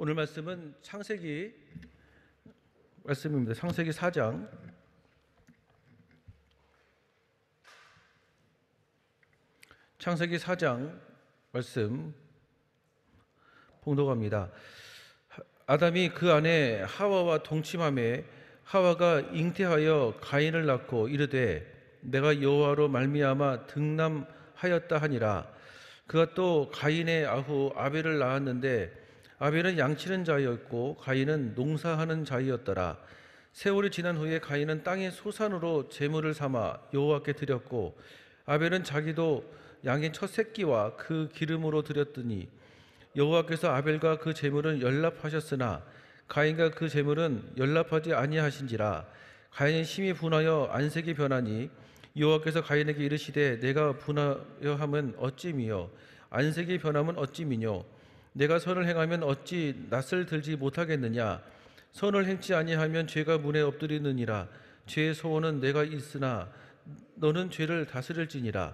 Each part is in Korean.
오늘 말씀은 창세기 말씀입니다. 창세기 4장 말씀 봉독합니다. 아담이 그 아내 하와와 동침하매 하와가 잉태하여 가인을 낳고 이르되 내가 여호와로 말미암아 등남하였다 하니라. 그가 또 가인의 아후 아벨을 낳았는데 아벨은 양치는 자였고 가인은 농사하는 자이었더라. 세월이 지난 후에 가인은 땅의 소산으로 제물을 삼아 여호와께 드렸고 아벨은 자기도 양의 첫 새끼와 그 기름으로 드렸더니 여호와께서 아벨과 그 제물은 연납하셨으나 가인과 그 제물은 연납하지 아니하신지라. 가인이 심히 분하여 안색이 변하니 여호와께서 가인에게 이르시되 내가 분하여 함은 어찌미요 안색이 변함은 어찌미뇨. 내가 선을 행하면 어찌 낯을 들지 못하겠느냐. 선을 행치 아니하면 죄가 문에 엎드리느니라. 죄의 소원은 내가 있으나 너는 죄를 다스릴지니라.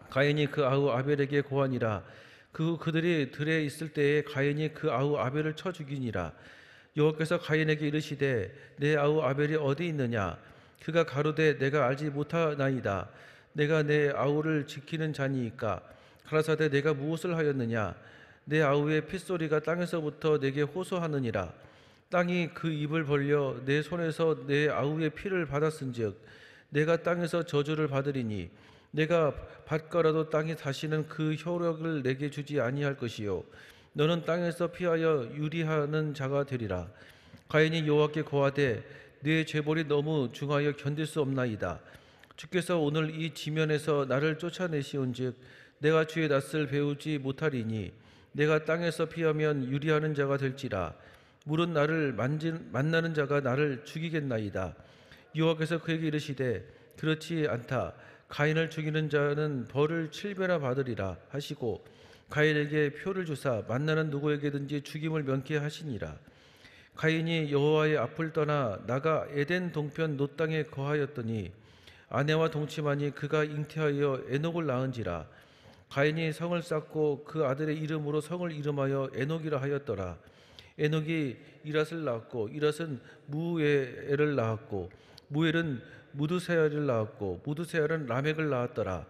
가인이 그 아우 아벨에게 고하니라. 그들이 들에 있을 때에 가인이 그 아우 아벨을 쳐 죽이니라. 여호와께서 가인에게 이르시되 내 아우 아벨이 어디 있느냐. 그가 가로되 내가 알지 못하나이다. 내가 내 아우를 지키는 자니이까. 가라사대 내가 무엇을 하였느냐. 내 아우의 핏소리가 땅에서부터 내게 호소하느니라. 땅이 그 입을 벌려 내 손에서 내 아우의 피를 받았은즉 내가 땅에서 저주를 받으리니 내가 받거라도 땅이 다시는 그 효력을 내게 주지 아니할 것이요 너는 땅에서 피하여 유리하는 자가 되리라. 가인이 여호와께 고하되 내 죄벌이 너무 중하여 견딜 수 없나이다. 주께서 오늘 이 지면에서 나를 쫓아내시온즉 내가 주의 낯을 배우지 못하리니 내가 땅에서 피하면 유리하는 자가 될지라. 물은 나를 만나는 자가 나를 죽이겠나이다. 여호와께서 그에게 이르시되 그렇지 않다. 가인을 죽이는 자는 벌을 7배나 받으리라 하시고 가인에게 표를 주사 만나는 누구에게든지 죽임을 면케 하시니라. 가인이 여호와의 앞을 떠나 나가 에덴 동편 놋 땅에 거하였더니 아내와 동침하니 그가 잉태하여 에녹을 낳은지라. 가인이 성을 쌓고 그 아들의 이름으로 성을 이름하여 에녹이라 하였더라. 에녹이 이랏을 낳았고 이랏은 무에엘을 낳았고 무엘은 무드세알을 낳았고 무드세알은 라멕을 낳았더라.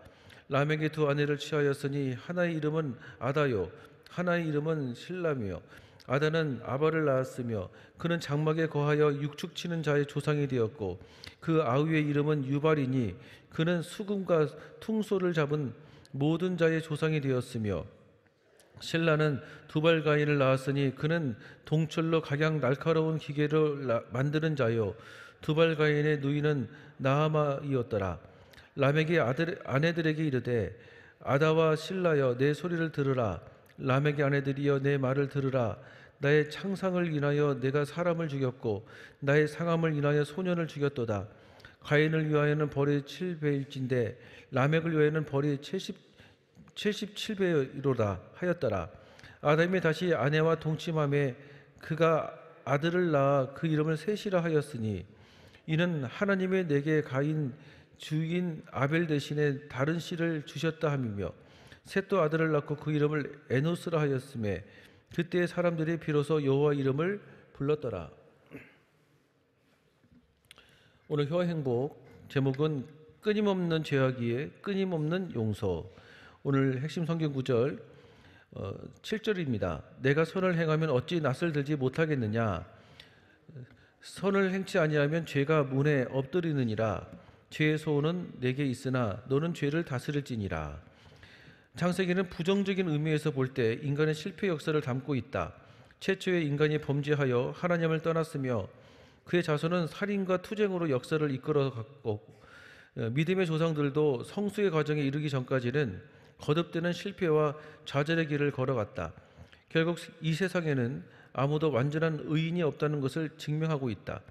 라멕이 두 아내를 취하였으니 하나의 이름은 아다요 하나의 이름은 실라며 아다는 아바를 낳았으며 그는 장막에 거하여 육축치는 자의 조상이 되었고 그 아우의 이름은 유발이니 그는 수금과 퉁소를 잡은 모든 자의 조상이 되었으며 실라는 두발 가인을 낳았으니 그는 동철로 각양 날카로운 기계를 만드는 자요 두발 가인의 누이는 나아마이었더라. 라멕이 아내들에게 이르되 아다와 실라여 내 소리를 들으라. 라멕의 아내들이여 내 말을 들으라. 나의 창상을 인하여 내가 사람을 죽였고 나의 상함을 인하여 소년을 죽였도다. 가인을 위하여는 벌이 7배일진데 라멕을 위하여는 벌이 77배이로다 하였더라. 아담이 다시 아내와 동침함에 그가 아들을 낳아 그 이름을 셋이라 하였으니 이는 하나님의 내게 가인 주인 아벨 대신에 다른 씨를 주셨다 함이며 셋도 아들을 낳고 그 이름을 에노스라 하였으며 그때 사람들이 비로소 여호와 이름을 불렀더라. 오늘 효와 행복 제목은 끊임없는 죄악기에 끊임없는 용서. 오늘 핵심 성경 구절 7절입니다. 내가 선을 행하면 어찌 낯을 들지 못하겠느냐. 선을 행치 아니하면 죄가 문에 엎드리느니라. 죄의 소원은 내게 있으나 너는 죄를 다스릴지니라. 창세기는 부정적인 의미에서 볼 때 인간의 실패 역사를 담고 있다. 최초의 인간이 범죄하여 하나님을 떠났으며 그의 자손은 살인과 투쟁으로 역사를 이끌어갔고 믿음의 조상들도 성수의 과정에 이르기 전까지는 거듭되는 실패와 좌절의 길을 걸어갔다. 결국 이 세상에는 아무도 완전한 의인이 없다는 것을 증명하고 있다.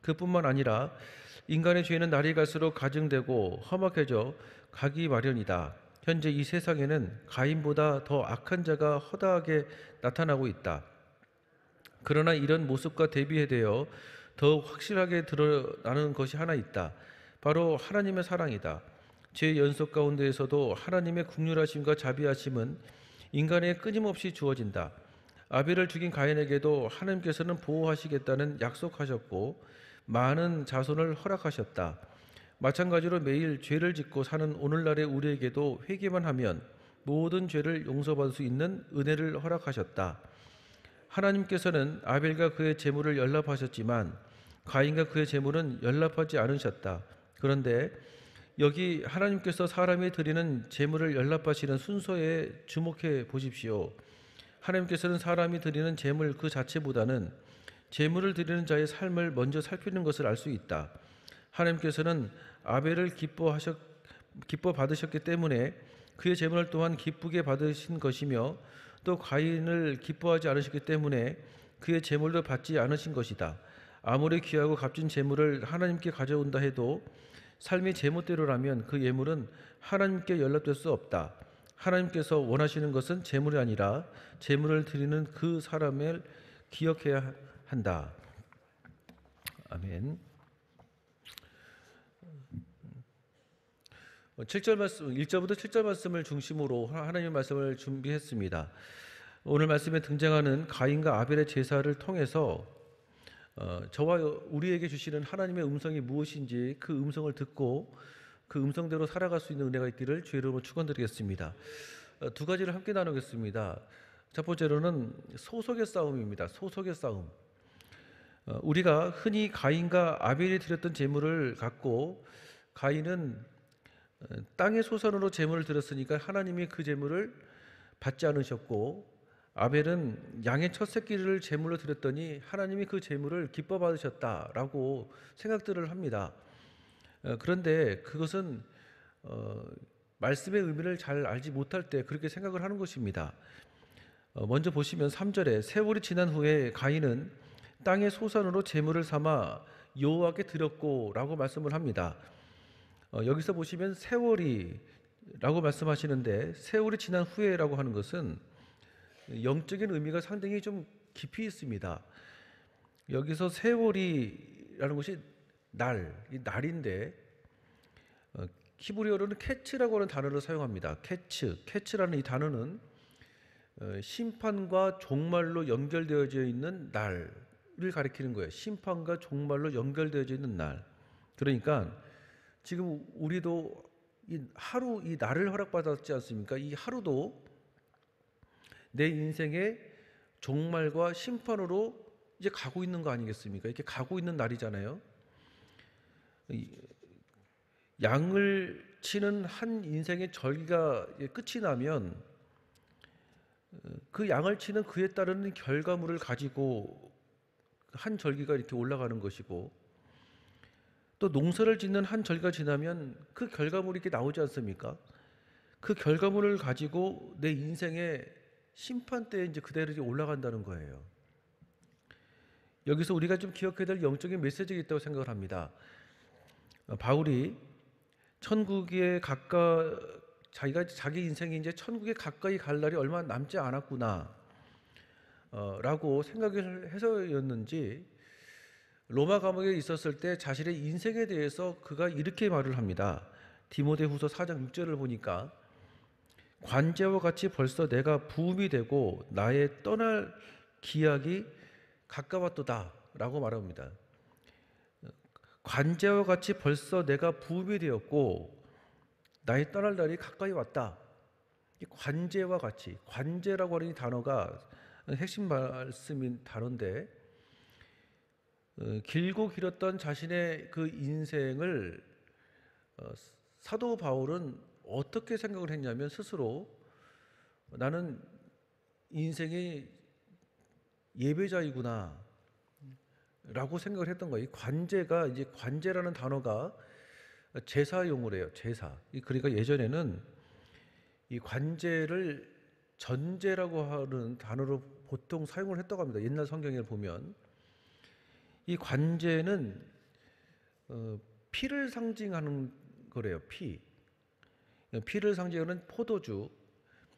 그뿐만 아니라 인간의 죄는 날이 갈수록 가증되고 험악해져 가기 마련이다. 현재 이 세상에는 가인보다 더 악한 자가 허다하게 나타나고 있다. 그러나 이런 모습과 대비되어 더욱 확실하게 드러나는 것이 하나 있다. 바로 하나님의 사랑이다. 죄의 연속 가운데에서도 하나님의 긍휼하심과 자비하심은 인간에 끊임없이 주어진다. 아벨을 죽인 가인에게도 하나님께서는 보호하시겠다는 약속하셨고 많은 자손을 허락하셨다. 마찬가지로 매일 죄를 짓고 사는 오늘날의 우리에게도 회개만 하면 모든 죄를 용서받을 수 있는 은혜를 허락하셨다. 하나님께서는 아벨과 그의 제물을 연락하셨지만 가인과 그의 제물은 연락하지 않으셨다. 그런데 여기 하나님께서 사람이 드리는 제물을 연락하시는 순서에 주목해 보십시오. 하나님께서는 사람이 드리는 제물 그 자체보다는 제물을 드리는 자의 삶을 먼저 살피는 것을 알 수 있다. 하나님께서는 아벨을 기뻐 받으셨기 때문에 그의 제물을 또한 기쁘게 받으신 것이며 또 가인을 기뻐하지 않으셨기 때문에 그의 제물도 받지 않으신 것이다. 아무리 귀하고 값진 제물을 하나님께 가져온다 해도 삶이 제멋대로라면 그 예물은 하나님께 연락될 수 없다. 하나님께서 원하시는 것은 제물이 아니라 제물을 드리는 그 사람을 기억해야 한다. 아멘. 7절 말씀, 1절부터 7절 말씀을 중심으로 하나님의 말씀을 준비했습니다. 오늘 말씀에 등장하는 가인과 아벨의 제사를 통해서 저와 우리에게 주시는 하나님의 음성이 무엇인지 그 음성을 듣고 그 음성대로 살아갈 수 있는 은혜가 있기를 주의 이름으로 축원드리겠습니다. 두 가지를 함께 나누겠습니다. 첫 번째로는 소속의 싸움입니다. 소속의 싸움. 우리가 흔히 가인과 아벨이 드렸던 제물을 갖고 가인은 땅의 소산으로 제물을 드렸으니까 하나님이 그 제물을 받지 않으셨고 아벨은 양의 첫 새끼를 제물로 드렸더니 하나님이 그 제물을 기뻐 받으셨다라고 생각들을 합니다. 그런데 그것은 말씀의 의미를 잘 알지 못할 때 그렇게 생각을 하는 것입니다. 먼저 보시면 3절에 세월이 지난 후에 가인은 땅의 소산으로 제물을 삼아 여호와께 드렸고 라고 말씀을 합니다. 여기서 보시면 세월이라고 말씀하시는데 세월이 지난 후에라고 하는 것은 영적인 의미가 상당히 좀 깊이 있습니다. 여기서 세월이라는 것이 이 날인데 히브리어로는 캐츠라고 하는 단어를 사용합니다. 캐츠라는 이 단어는 심판과 종말로 연결되어져 있는 날을 가리키는 거예요. 심판과 종말로 연결되어져 있는 날. 그러니까 지금 우리도 이 날을 허락받았지 않습니까? 이 하루도 내 인생의 종말과 심판으로 이제 가고 있는 거 아니겠습니까? 이렇게 가고 있는 날이잖아요. 양을 치는 한 인생의 절기가 끝이 나면 그 양을 치는 그에 따르는 결과물을 가지고 한 절기가 이렇게 올라가는 것이고 또 농사를 짓는 한 절기가 지나면 그 결과물이 이렇게 나오지 않습니까? 그 결과물을 가지고 내 인생의 심판대에 이제 그대로 이제 올라간다는 거예요. 여기서 우리가 좀 기억해야 될 영적인 메시지가 있다고 생각을 합니다. 바울이 자기 인생이 이제 천국에 가까이 갈 날이 얼마 남지 않았구나 라고 생각을 해서였는지 로마 감옥에 있었을 때 자신의 인생에 대해서 그가 이렇게 말을 합니다. 디모데후서 4장 6절을 보니까 관제와 같이 벌써 내가 부음이 되고 나의 떠날 기약이 가까웠도다 라고 말합니다. 관제와 같이 벌써 내가 부음이 되었고 나의 떠날 날이 가까이 왔다. 이 관제와 같이, 관제라고 하는 이 단어가 핵심 말씀인 단어인데 길고 길었던 자신의 그 인생을 사도 바울은 어떻게 생각을 했냐면 스스로 나는 인생의 예배자이구나 라고 생각을 했던 거예요. 이 관제가 이제 관제라는 단어가 제사 용어래요. 제사. 그러니까 예전에는 이 관제를 전제라고 하는 단어로 보통 사용을 했다고 합니다. 옛날 성경에 보면 이 관제는 피를 상징하는 거래요. 피를 상징하는 포도주.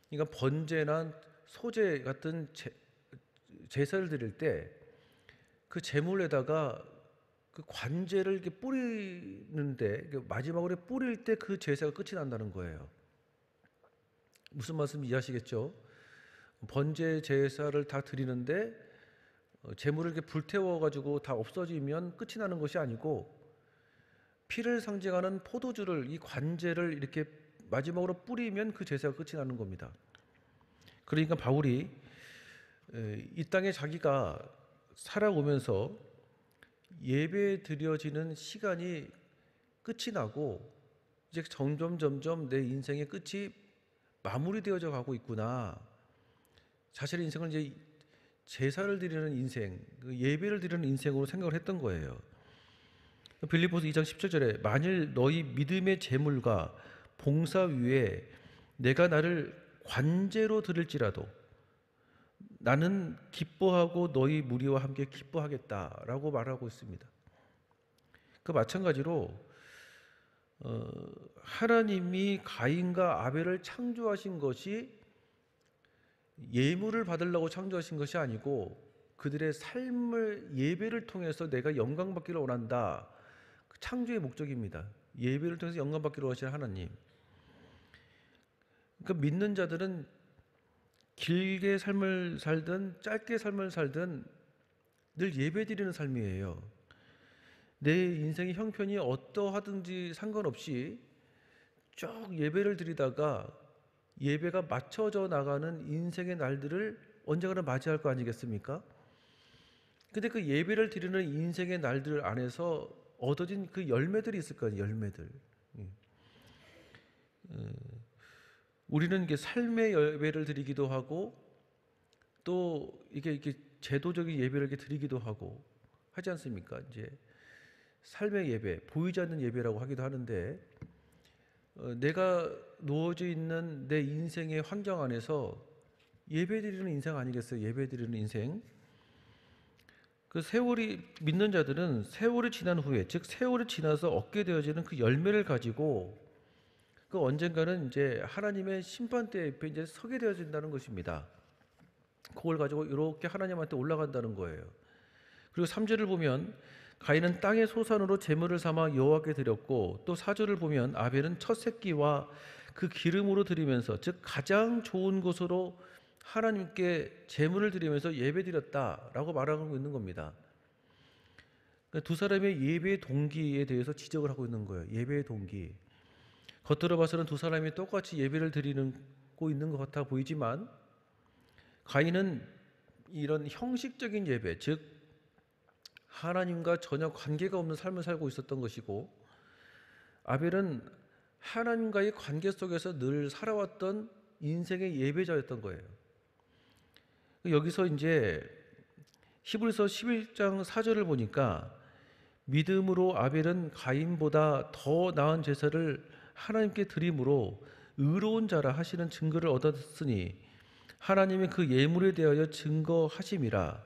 그러니까 번제나 소제 같은 제사를 드릴 때 그 제물에다가 그 관제를 이렇게 뿌리는데 마지막으로 뿌릴 때 그 제사가 끝이 난다는 거예요. 무슨 말씀 이해하시겠죠? 번제 제사를 다 드리는데 제물을 이렇게 불태워 가지고 다 없어지면 끝이 나는 것이 아니고 피를 상징하는 포도주를, 이 관제를 이렇게 마지막으로 뿌리면 그 제사가 끝이 나는 겁니다. 그러니까 바울이 이 땅에 자기가 살아오면서 예배 드려지는 시간이 끝이 나고 이제 점점 내 인생의 끝이 마무리되어져 가고 있구나. 자신의 인생을 이제 제사를 드리는 인생, 예배를 드리는 인생으로 생각을 했던 거예요. 빌립보서 2장 17절에 만일 너희 믿음의 제물과 봉사 위에 내가 나를 관제로 드릴지라도 나는 기뻐하고 너희 무리와 함께 기뻐하겠다라고 말하고 있습니다. 그 마찬가지로 하나님이 가인과 아벨을 창조하신 것이 예물을 받으려고 창조하신 것이 아니고 그들의 삶을 예배를 통해서 내가 영광 받기를 원한다. 그 창조의 목적입니다. 예배를 통해서 영광 받기를 원하시는 하나님. 그러니까 믿는 자들은 길게 삶을 살든 짧게 삶을 살든 늘 예배 드리는 삶이에요. 내 인생의 형편이 어떠하든지 상관없이 쭉 예배를 드리다가 예배가 맞춰져 나가는 인생의 날들을 언젠가는 맞이할 거 아니겠습니까? 근데 그 예배를 드리는 인생의 날들 안에서 얻어진 그 열매들이 있을 거예요. 열매들. 우리는 이게 삶의 예배를 드리기도 하고 또 이게 제도적인 예배를 이렇게 드리기도 하고 하지 않습니까? 이제 삶의 예배, 보이지 않는 예배라고 하기도 하는데 내가 놓여져 있는 내 인생의 환경 안에서 예배드리는 인생 아니겠어요? 예배드리는 인생. 그 세월이 믿는 자들은 세월이 지난 후에, 즉 세월이 지나서 얻게 되어지는 그 열매를 가지고 그 언젠가는 이제 하나님의 심판대 옆에 이제 서게 되어진다는 것입니다. 그걸 가지고 이렇게 하나님한테 올라간다는 거예요. 그리고 3절을 보면 가인은 땅의 소산으로 제물을 삼아 여호와께 드렸고 또 4절을 보면 아벨은 첫 새끼와 그 기름으로 드리면서 즉 가장 좋은 것으로 하나님께 제물을 드리면서 예배드렸다라고 말하고 있는 겁니다. 그러니까 두 사람의 예배의 동기에 대해서 지적을 하고 있는 거예요. 예배의 동기. 겉으로 봐서는 두 사람이 똑같이 예배를 드리고 있는 것 같아 보이지만 가인은 이런 형식적인 예배, 즉 하나님과 전혀 관계가 없는 삶을 살고 있었던 것이고 아벨은 하나님과의 관계 속에서 늘 살아왔던 인생의 예배자였던 거예요. 여기서 이제 히브리서 11장 4절을 보니까 믿음으로 아벨은 가인보다 더 나은 제사를 하나님께 드림으로 의로운 자라 하시는 증거를 얻었으니 하나님이 그 예물에 대하여 증거하심이라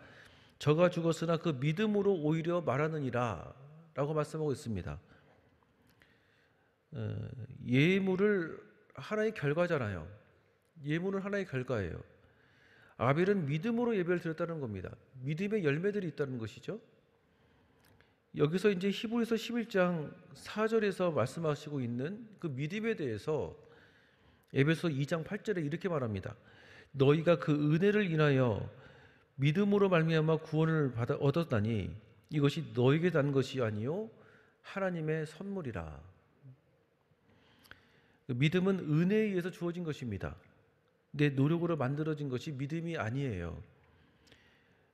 저가 죽었으나 그 믿음으로 오히려 말하느니라 라고 말씀하고 있습니다. 예물을 하나의 결과잖아요. 예물은 하나의 결과예요. 아벨은 믿음으로 예배를 드렸다는 겁니다. 믿음의 열매들이 있다는 것이죠. 여기서 이제 히브리서 11장 4절에서 말씀하시고 있는 그 믿음에 대해서 에베소 2장 8절에 이렇게 말합니다. 너희가 그 은혜를 인하여 믿음으로 말미암아 구원을 얻었다니 이것이 너에게 난 것이 아니요 하나님의 선물이라. 믿음은 은혜에 의해서 주어진 것입니다. 내 노력으로 만들어진 것이 믿음이 아니에요.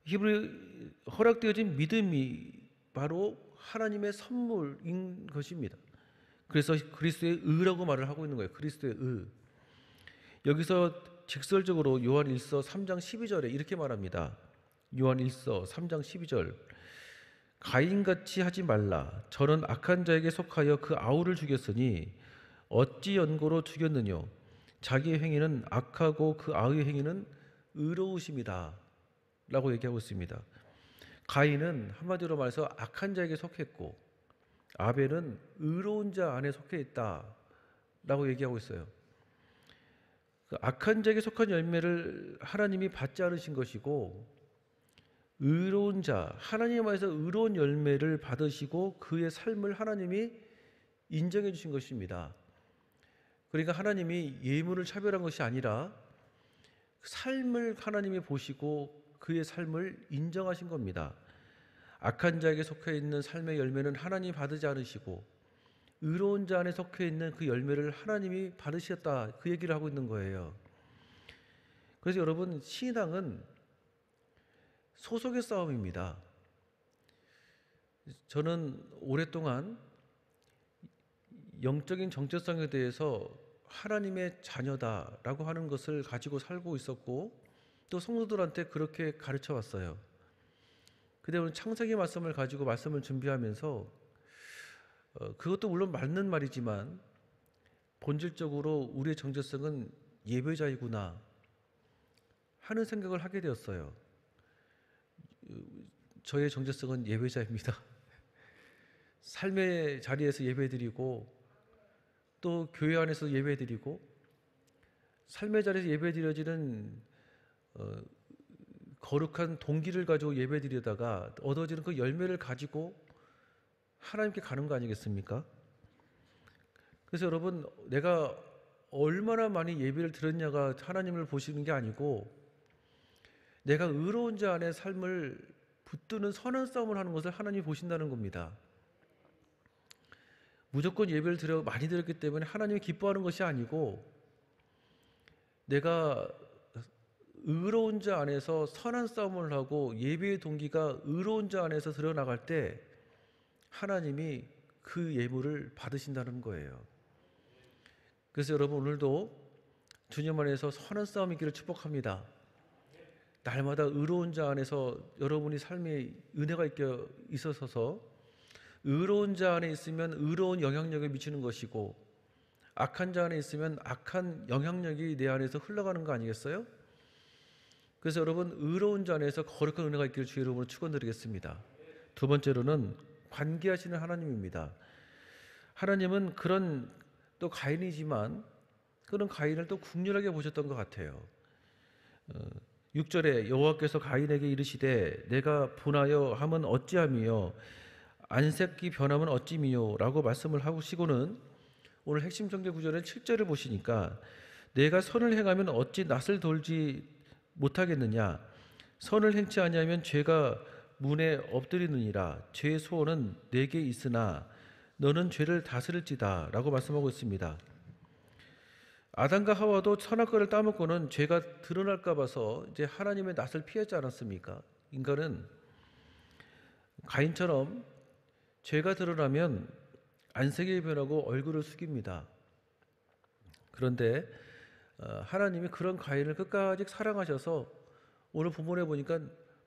히브리 허락되어진 믿음이 바로 하나님의 선물인 것입니다. 그래서 그리스도의 의라고 말을 하고 있는 거예요. 그리스도의 의. 여기서 직설적으로 요한 1서 3장 12절에 이렇게 말합니다. 요한 1서 3장 12절 가인같이 하지 말라. 저는 악한 자에게 속하여 그 아우를 죽였으니 어찌 연고로 죽였느뇨. 자기의 행위는 악하고 그 아우의 행위는 의로우심이다 라고 얘기하고 있습니다. 가인은 한마디로 말해서 악한 자에게 속했고 아벨은 의로운 자 안에 속해 있다 라고 얘기하고 있어요. 그 악한 자에게 속한 열매를 하나님이 받지 않으신 것이고 의로운 자, 하나님 안에서 의로운 열매를 받으시고 그의 삶을 하나님이 인정해 주신 것입니다. 그러니까 하나님이 예물을 차별한 것이 아니라 삶을 하나님이 보시고 그의 삶을 인정하신 겁니다. 악한 자에게 속해 있는 삶의 열매는 하나님이 받지 않으시고 의로운 자 안에 속해 있는 그 열매를 하나님이 받으셨다, 그 얘기를 하고 있는 거예요. 그래서 여러분, 신앙은 소속의 싸움입니다. 저는 오랫동안 영적인 정체성에 대해서 하나님의 자녀다라고 하는 것을 가지고 살고 있었고, 또 성도들한테 그렇게 가르쳐 왔어요. 근데 오늘 창세기 말씀을 가지고 말씀을 준비하면서 그것도 물론 맞는 말이지만 본질적으로 우리의 정체성은 예배자이구나 하는 생각을 하게 되었어요. 저의 정체성은 예배자입니다. 삶의 자리에서 예배드리고, 또 교회 안에서 예배드리고, 삶의 자리에서 예배드려지는 거룩한 동기를 가지고 예배드리다가 얻어지는 그 열매를 가지고 하나님께 가는 거 아니겠습니까? 그래서 여러분, 내가 얼마나 많이 예배를 드렸냐가 하나님을 보시는 게 아니고, 내가 의로운 자 안에 삶을 붙드는 선한 싸움을 하는 것을 하나님이 보신다는 겁니다. 무조건 예배를 많이 드렸기 때문에 하나님이 기뻐하는 것이 아니고, 내가 의로운 자 안에서 선한 싸움을 하고 예배의 동기가 의로운 자 안에서 드러나갈 때 하나님이 그 예물을 받으신다는 거예요. 그래서 여러분, 오늘도 주님 안에서 선한 싸움이 있기를 축복합니다. 날마다 의로운 자 안에서 여러분이 삶에 은혜가 있어서 의로운 자 안에 있으면 의로운 영향력을 미치는 것이고, 악한 자 안에 있으면 악한 영향력이 내 안에서 흘러가는 거 아니겠어요? 그래서 여러분, 의로운 자 안에서 거룩한 은혜가 있기를 주의 이름으로 축원드리겠습니다. 두 번째로는 관계하시는 하나님입니다. 하나님은 그런 또 가인이지만 그런 가인을 또 국률하게 보셨던 것 같아요. 6절에 여호와께서 가인에게 이르시되 내가 분하여 함은 어찌함이요 안색기 변함은 어찌미요 라고 말씀을 하시고는 오늘 핵심 정죄 구절의 7절을 보시니까 내가 선을 행하면 어찌 낯을 돌지 못하겠느냐, 선을 행치 아니하면 죄가 문에 엎드리느니라, 죄의 소원은 내게 있으나 너는 죄를 다스릴지다 라고 말씀하고 있습니다. 아담과 하와도 선악과를 따먹고는 죄가 드러날까 봐서 이제 하나님의 낯을 피하지 않았습니까? 인간은 가인처럼 죄가 드러나면 안색이 변하고 얼굴을 숙입니다. 그런데 하나님이 그런 가인을 끝까지 사랑하셔서 오늘 본문에 보니까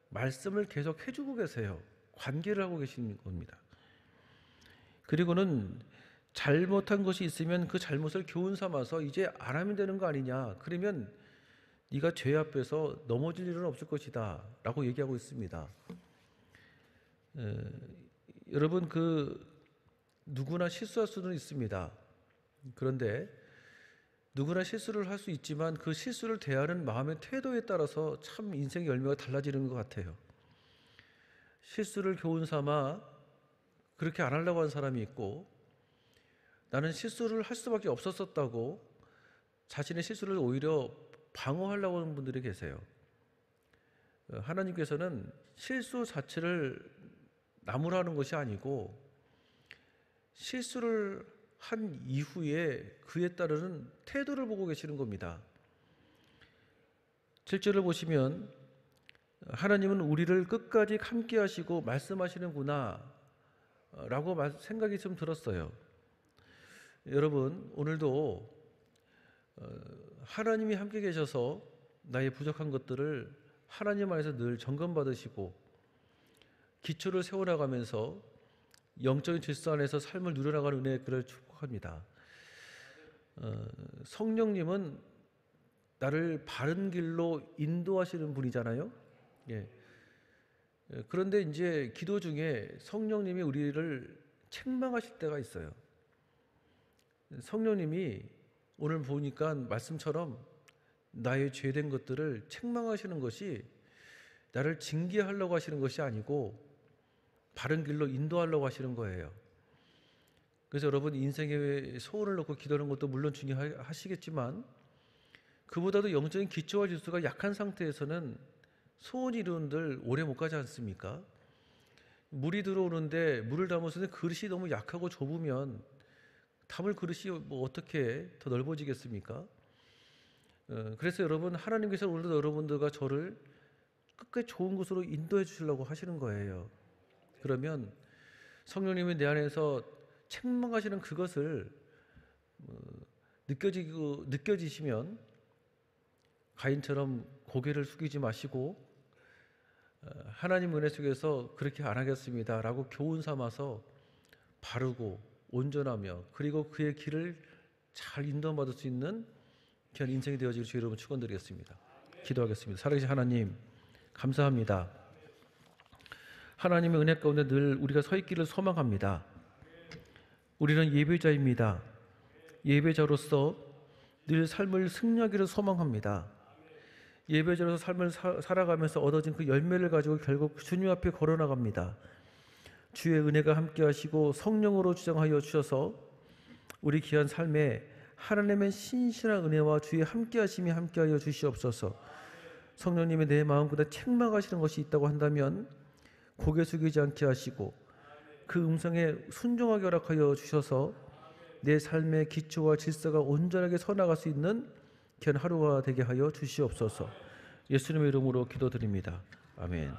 말씀을 계속 해주고 계세요. 관계를 하고 계신 겁니다. 그리고는 잘못한 것이 있으면 그 잘못을 교훈 삼아서 이제 안 하면 되는 거 아니냐, 그러면 네가 죄 앞에서 넘어질 일은 없을 것이다 라고 얘기하고 있습니다. 여러분, 누구나 실수할 수는 있습니다. 그런데 누구나 실수를 할 수 있지만 그 실수를 대하는 마음의 태도에 따라서 참 인생의 열매가 달라지는 것 같아요. 실수를 교훈 삼아 그렇게 안 하려고 하는 사람이 있고, 나는 실수를 할 수밖에 없었다고 자신의 실수를 오히려 방어하려고 하는 분들이 계세요. 하나님께서는 실수 자체를 나무라는 것이 아니고 실수를 한 이후에 그에 따르는 태도를 보고 계시는 겁니다. 7절을 보시면 하나님은 우리를 끝까지 함께 하시고 말씀하시는구나 라고 생각이 좀 들었어요. 여러분, 오늘도 하나님이 함께 계셔서 나의 부족한 것들을 하나님 안에서 늘 점검받으시고 기초를 세워나가면서 영적인 질서 안에서 삶을 누려나가는 은혜의 그를 축복합니다. 성령님은 나를 바른 길로 인도하시는 분이잖아요. 예. 그런데 이제 기도 중에 성령님이 우리를 책망하실 때가 있어요. 성령님이 오늘 보니까 말씀처럼 나의 죄된 것들을 책망하시는 것이 나를 징계하려고 하시는 것이 아니고 바른 길로 인도하려고 하시는 거예요. 그래서 여러분, 인생에 소원을 놓고 기도하는 것도 물론 중요하시겠지만 그보다도 영적인 기초와 질서가 약한 상태에서는 소원 이루는들 오래 못 가지 않습니까? 물이 들어오는데 물을 담았을 때 그릇이 너무 약하고 좁으면 담을 그릇이 뭐 어떻게 더 넓어지겠습니까? 그래서 여러분, 하나님께서 오늘도 여러분들과 저를 끝까지 좋은 곳으로 인도해 주시려고 하시는 거예요. 그러면 성령님이 내 안에서 책망하시는 그것을 느껴지시면 가인처럼 고개를 숙이지 마시고 하나님 은혜 속에서 그렇게 안 하겠습니다 라고 교훈 삼아서 바르고 온전하며 그리고 그의 길을 잘 인도받을 수 있는 귀한 인생이 되어지길 주의 이름으로 축원드리겠습니다. 기도하겠습니다. 살아계신 하나님, 감사합니다. 하나님의 은혜 가운데 늘 우리가 서 있기를 소망합니다. 우리는 예배자입니다. 예배자로서 늘 삶을 승리하기를 소망합니다. 예배자로서 삶을 살아가면서 얻어진 그 열매를 가지고 결국 주님 앞에 걸어나갑니다. 주의 은혜가 함께 하시고 성령으로 주장하여 주셔서 우리 귀한 삶에 하나님의 신실한 은혜와 주의 함께 하심이 함께 하여 주시옵소서. 성령님이 내 마음보다 책망하시는 것이 있다고 한다면 고개 숙이지 않게 하시고 그 음성에 순종하게 허락하여 주셔서 내 삶의 기초와 질서가 온전하게 서나갈 수 있는 귀한 하루가 되게 하여 주시옵소서. 예수님의 이름으로 기도드립니다. 아멘.